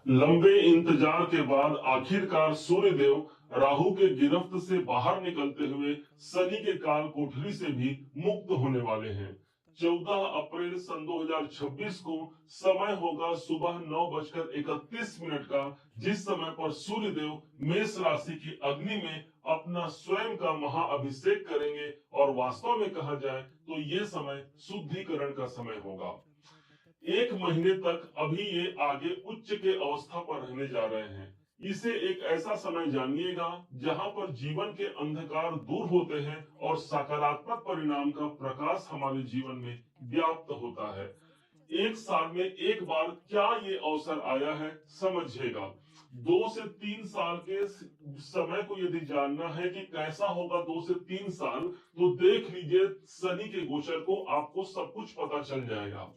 लंबे इंतजार के बाद आखिरकार सूर्यदेव राहु के गिरफ्त से बाहर निकलते हुए शनि के काल कोठरी से भी मुक्त होने वाले हैं। 14 अप्रैल सन 2026 को समय होगा सुबह 9:31 का, जिस समय पर सूर्यदेव मेष राशि की अग्नि में अपना स्वयं का महाअभिषेक करेंगे और वास्तव में कहा जाए तो ये समय शुद्धिकरण का समय होगा। 1 महीने तक अभी ये आगे उच्च के अवस्था पर रहने जा रहे हैं। इसे एक ऐसा समय जानिएगा जहां पर जीवन के अंधकार दूर होते हैं और सकारात्मक परिणाम का प्रकाश हमारे जीवन में व्याप्त होता है। एक साल में एक बार क्या ये अवसर आया है, समझिएगा। 2 से 3 साल के समय को यदि जानना है कि कैसा होगा 2 से 3 साल, तो देख लीजिए शनि के गोचर को, आपको सब कुछ पता चल जाएगा।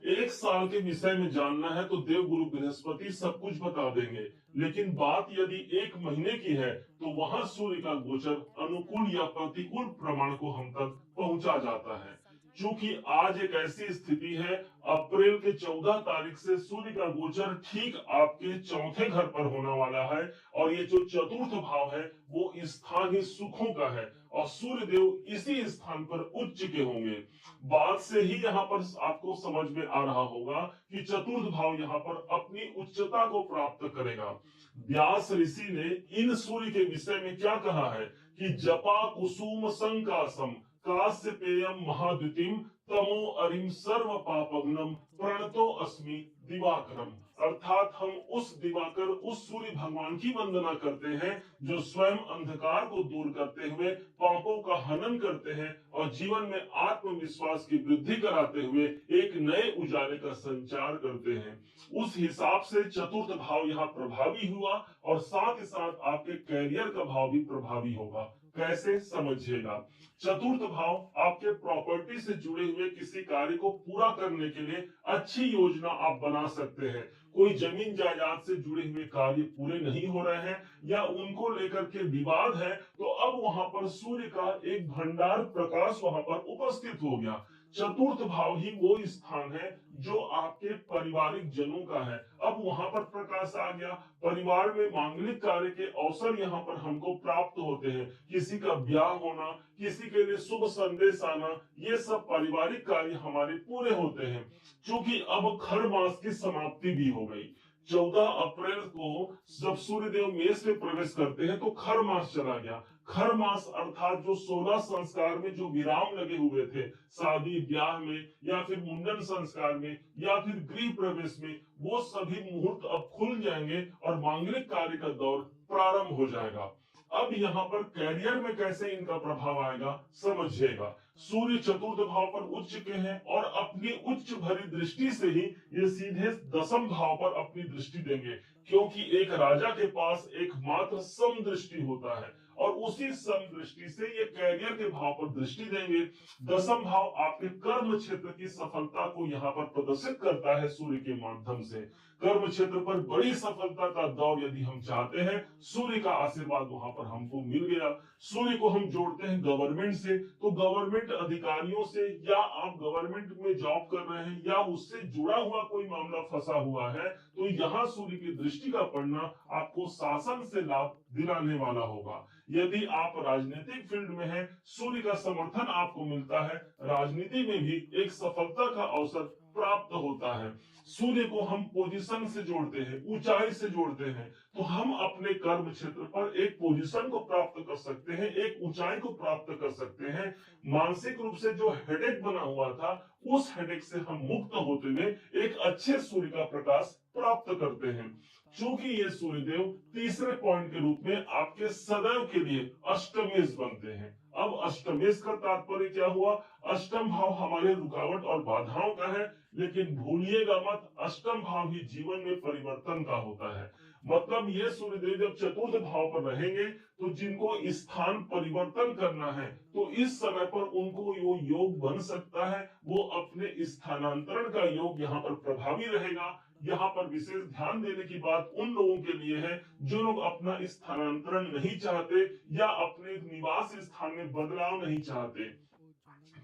1 साल के विषय में जानना है तो देव गुरु बृहस्पति सब कुछ बता देंगे। लेकिन बात यदि 1 महीने की है तो वहां सूर्य का गोचर अनुकूल या प्रतिकूल प्रमाण को हम तक पहुंचा जाता है। क्योंकि आज एक ऐसी स्थिति है, अप्रैल के 14 तारीख से सूर्य का गोचर ठीक आपके चौथे घर पर होने वाला है। और ये जो चतुर्थ भाव है वो स्थान ही सुखों का है और सूर्य देव इसी स्थान पर उच्च के होंगे। बात से ही यहाँ पर आपको समझ में आ रहा होगा कि चतुर्थ भाव यहाँ पर अपनी उच्चता को प्राप्त करेगा। व्यास ऋषि ने इन सूर्य के विषय में क्या कहा है कि जपा कुसुम संकासम कास्य पेयम महाद्युतिम तमो अरिम सर्व पापग्नम प्रणतो अस्मि दिवाकरम। अर्थात हम उस दिवाकर, उस सूर्य भगवान की वंदना करते हैं जो स्वयं अंधकार को दूर करते हुए पापों का हनन करते हैं और जीवन में आत्मविश्वास की वृद्धि कराते हुए एक नए उजाले का संचार करते हैं। उस हिसाब से चतुर्थ भाव यहाँ प्रभावी हुआ और साथ ही साथ आपके कैरियर का भाव भी प्रभावी होगा। कैसे, समझिएगा। चतुर्थ भाव आपके प्रॉपर्टी से जुड़े हुए किसी कार्य को पूरा करने के लिए अच्छी योजना आप बना सकते हैं। कोई जमीन जायदाद से जुड़े हुए कार्य पूरे नहीं हो रहे हैं या उनको लेकर के विवाद है, तो अब वहां पर सूर्य का एक भंडार प्रकाश वहां पर उपस्थित हो गया। चतुर्थ भाव ही वो स्थान है जो आपके पारिवारिक जनों का है। अब वहां पर प्रकाश आ गया, परिवार में मांगलिक कार्य के अवसर यहाँ पर हमको प्राप्त होते हैं। किसी का ब्याह होना, किसी के लिए शुभ संदेश आना, ये सब पारिवारिक कार्य हमारे पूरे होते हैं। क्योंकि अब खर मास की समाप्ति भी हो गई। 14 अप्रैल को जब सूर्यदेव मेष में प्रवेश करते हैं तो खर मास चला गया। खर मास अर्थात जो 16 संस्कार में जो विराम लगे हुए थे, शादी ब्याह में या फिर मुंडन संस्कार में या फिर गृह प्रवेश में, वो सभी मुहूर्त अब खुल जाएंगे और मांगलिक कार्य का दौर प्रारंभ हो जाएगा। अब यहाँ पर कैरियर में कैसे इनका प्रभाव आएगा, समझिएगा। सूर्य चतुर्थ भाव पर उच्च के हैं और अपनी उच्च भरी दृष्टि से ही ये सीधे दसम भाव पर अपनी दृष्टि देंगे। क्योंकि एक राजा के पास एकमात्र सम दृष्टि होता है और उसी सम दृष्टि से ये कैरियर के भाव पर दृष्टि देंगे। दसम भाव आपके कर्म क्षेत्र की सफलता को यहाँ पर प्रदर्शित करता है सूर्य के माध्यम से। कर्म क्षेत्र पर बड़ी सफलता का दौर यदि हम चाहते हैं, सूर्य का आशीर्वाद वहां पर हमको मिल गया। सूर्य को हम जोड़ते हैं गवर्नमेंट से, तो गवर्नमेंट अधिकारियों से, या आप गवर्नमेंट में जॉब कर रहे हैं या उससे जुड़ा हुआ कोई मामला फंसा हुआ है, तो यहाँ सूर्य की दृष्टि का पड़ना आपको शासन से लाभ दिलाने वाला होगा। यदि आप राजनीतिक फील्ड में हैं, सूर्य का समर्थन आपको मिलता है, राजनीति में भी एक सफलता का अवसर प्राप्त होता है। सूर्य को हम पोजीशन से जोड़ते हैं, ऊंचाई से जोड़ते हैं, तो हम अपने कर्म क्षेत्र पर एक पोजीशन को प्राप्त कर सकते हैं, एक ऊंचाई को प्राप्त कर सकते हैं। मानसिक रूप से जो हेडेक बना हुआ था, उस हेडेक से हम मुक्त होते हुए एक अच्छे सूर्य का प्रकाश प्राप्त करते हैं। चूंकि ये सूर्यदेव तीसरे पॉइंट के रूप में आपके सदैव के लिए अष्टमेश बनते हैं। अब अष्टमेश का तात्पर्य क्या हुआ? अष्टम भाव हमारे रुकावट और बाधाओं का है, लेकिन भूलिएगा मत, अष्टम भाव ही जीवन में परिवर्तन का होता है। मतलब ये सूर्यदेव जब चतुर्थ भाव पर रहेंगे तो जिनको स्थान परिवर्तन करना है, तो इस समय पर उनको वो योग बन सकता है। वो अपने स्थानांतरण का योग यहाँ पर प्रभावी रहेगा। यहाँ पर विशेष ध्यान देने की बात उन लोगों के लिए है जो लोग अपना स्थानांतरण नहीं चाहते या अपने निवास स्थान में बदलाव नहीं चाहते।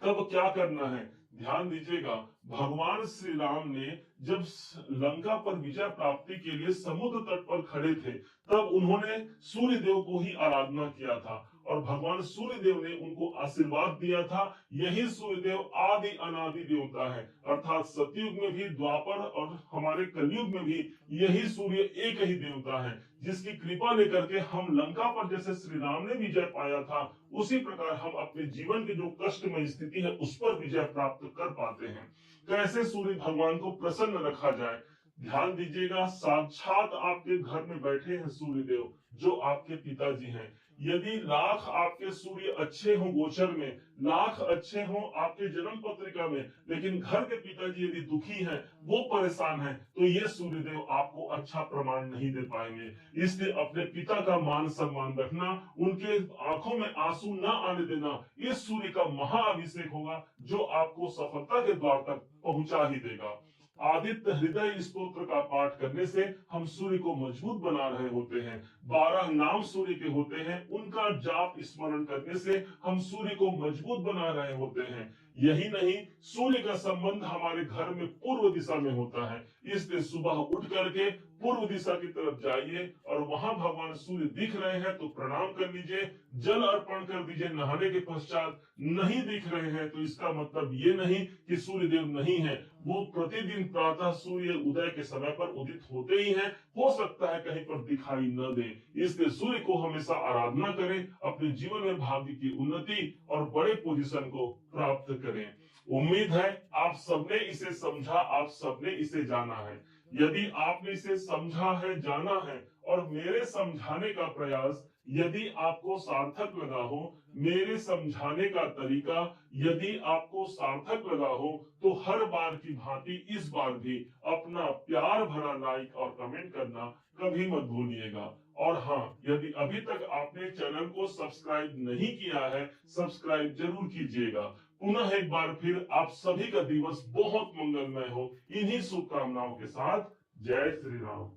तब क्या करना है? ध्यान दीजिएगा, भगवान श्री राम ने जब लंका पर विजय प्राप्ति के लिए समुद्र तट पर खड़े थे, तब उन्होंने सूर्य देव को ही आराधना किया था और भगवान सूर्य देव ने उनको आशीर्वाद दिया था। यही सूर्य देव आदि अनादि देवता है, अर्थात सतयुग में भी, द्वापर और हमारे कलयुग में भी यही सूर्य एक ही देवता है, जिसकी कृपा लेकर के हम लंका पर जैसे श्री राम ने विजय पाया था, उसी प्रकार हम अपने जीवन की जो कष्टमय स्थिति है उस पर विजय प्राप्त कर पाते हैं। कैसे सूर्य भगवान को प्रसन्न रखा जाए? ध्यान दीजिएगा, साक्षात आपके घर में बैठे हैं सूर्य देव, जो आपके पिताजी हैं। यदि लाख आपके सूर्य अच्छे हों गोचर में, लाख अच्छे हों आपके जन्म पत्रिका में, लेकिन घर के पिताजी यदि दुखी हैं, वो परेशान हैं, तो ये सूर्य देव आपको अच्छा प्रमाण नहीं दे पाएंगे। इसलिए अपने पिता का मान सम्मान रखना, उनके आंखों में आंसू न आने देना, इस सूर्य का महाअभिषेक होगा जो आपको सफलता के द्वार तक पहुंचा ही देगा। आदित्य हृदय स्तोत्र का पाठ करने से हम सूर्य को मजबूत बना रहे होते हैं। 12 नाम सूर्य के होते हैं, उनका जाप स्मरण करने से हम सूर्य को मजबूत बना रहे होते हैं। यही नहीं, सूर्य का संबंध हमारे घर में पूर्व दिशा में होता है, इसलिए सुबह उठ करके पूर्व दिशा की तरफ जाइए और वहां भगवान सूर्य दिख रहे हैं तो प्रणाम कर लीजिए, जल अर्पण कर दीजिए नहाने के पश्चात। नहीं दिख रहे हैं तो इसका मतलब ये नहीं कि सूर्य देव नहीं है, वो प्रतिदिन प्रातः सूर्य उदय के समय पर उदित होते ही हैं, हो सकता है कहीं पर दिखाई न दे। इसलिए सूर्य को हमेशा आराधना करें, अपने जीवन में भाग्य की उन्नति और बड़े पोजीशन को प्राप्त करें। उम्मीद है आप सबने इसे समझा, आप सबने इसे जाना है। यदि आपने इसे समझा है, जाना है और मेरे समझाने का प्रयास यदि आपको सार्थक लगा हो, मेरे समझाने का तरीका यदि आपको सार्थक लगा हो, तो हर बार की भांति इस बार भी अपना प्यार भरा लाइक और कमेंट करना कभी मत भूलिएगा। और हाँ, यदि अभी तक आपने चैनल को सब्सक्राइब नहीं किया है, सब्सक्राइब जरूर कीजिएगा। पुनः एक बार फिर आप सभी का दिवस बहुत मंगलमय हो, इन्हीं शुभकामनाओं के साथ। जय श्री राम।